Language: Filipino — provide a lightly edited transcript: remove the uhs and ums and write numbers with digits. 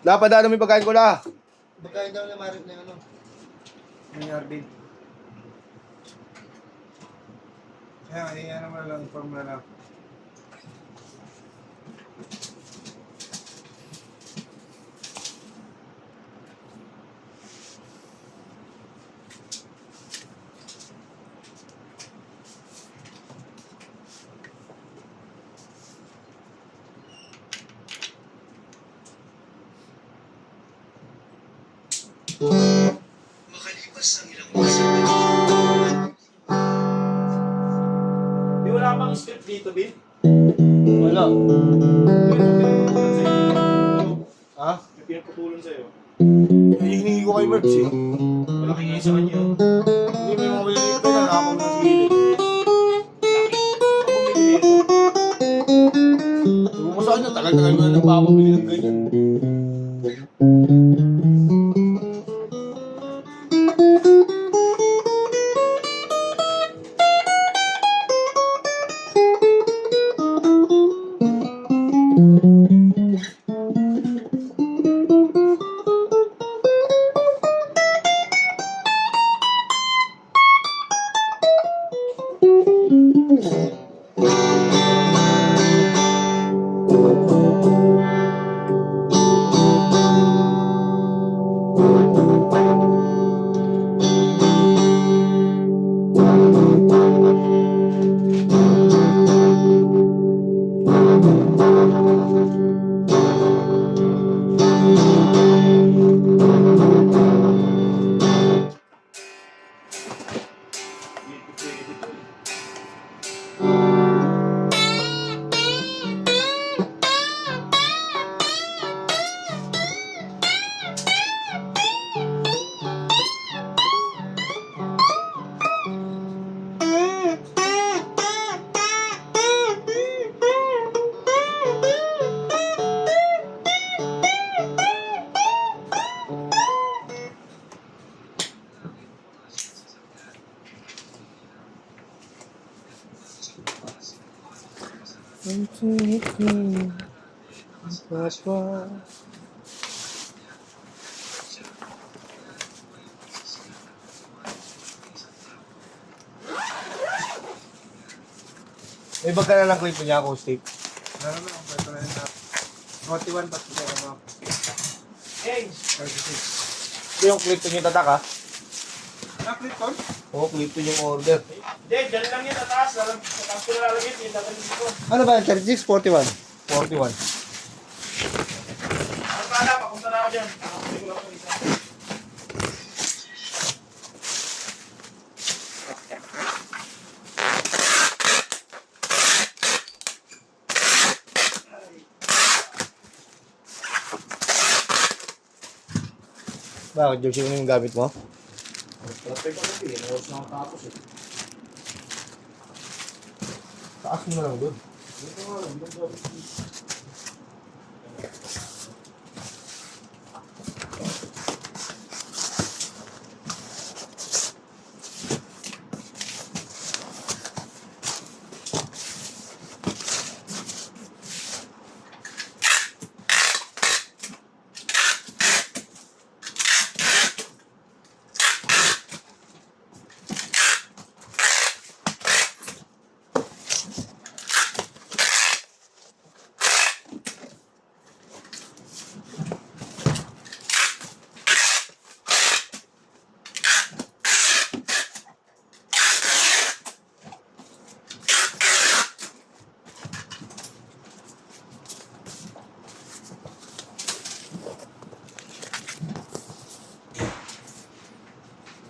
Napadaan mo yung pagkain ko la. Pagkain daw na Marit na yung ano. Yung Arvin. Kaya, ano mo lang, inform mo lang. Makalipas ang ilang oras Di wala bang script dito, Bin? Wala. Ha? May pinaputulong sa'yo. Hinihingi ko kay Merch eh. Malaki ngayon sa kanya. Hindi may mga maliliit pa yan. Nakapag ng gilid. Laki. Ako bumili nito. Sabi mo sa kanya, tagal-tagal ko na nagpapabili ng ganyan. Papa. May bag ka na lang clip niya ako, Steve. Meron na, pwede na yun. 41 pa siya ano. Hey! 36. Ito yung clip niya tatak ha? Na-clip on? Oo, clip yung order. Hindi, dyan lang yan, tataas. Tapos ko nalalagyan, yung dadalhin ko. Ano ba yung 36, 41? 41. Ang pala, papunta na ako dyan. Nakakulit ko lang ito isa. Bakit? Jersey mo yung gamit mo? Perfect ko kasi, nawas na ako tapos eh. Taas mo na lang doon. Ito nga lang,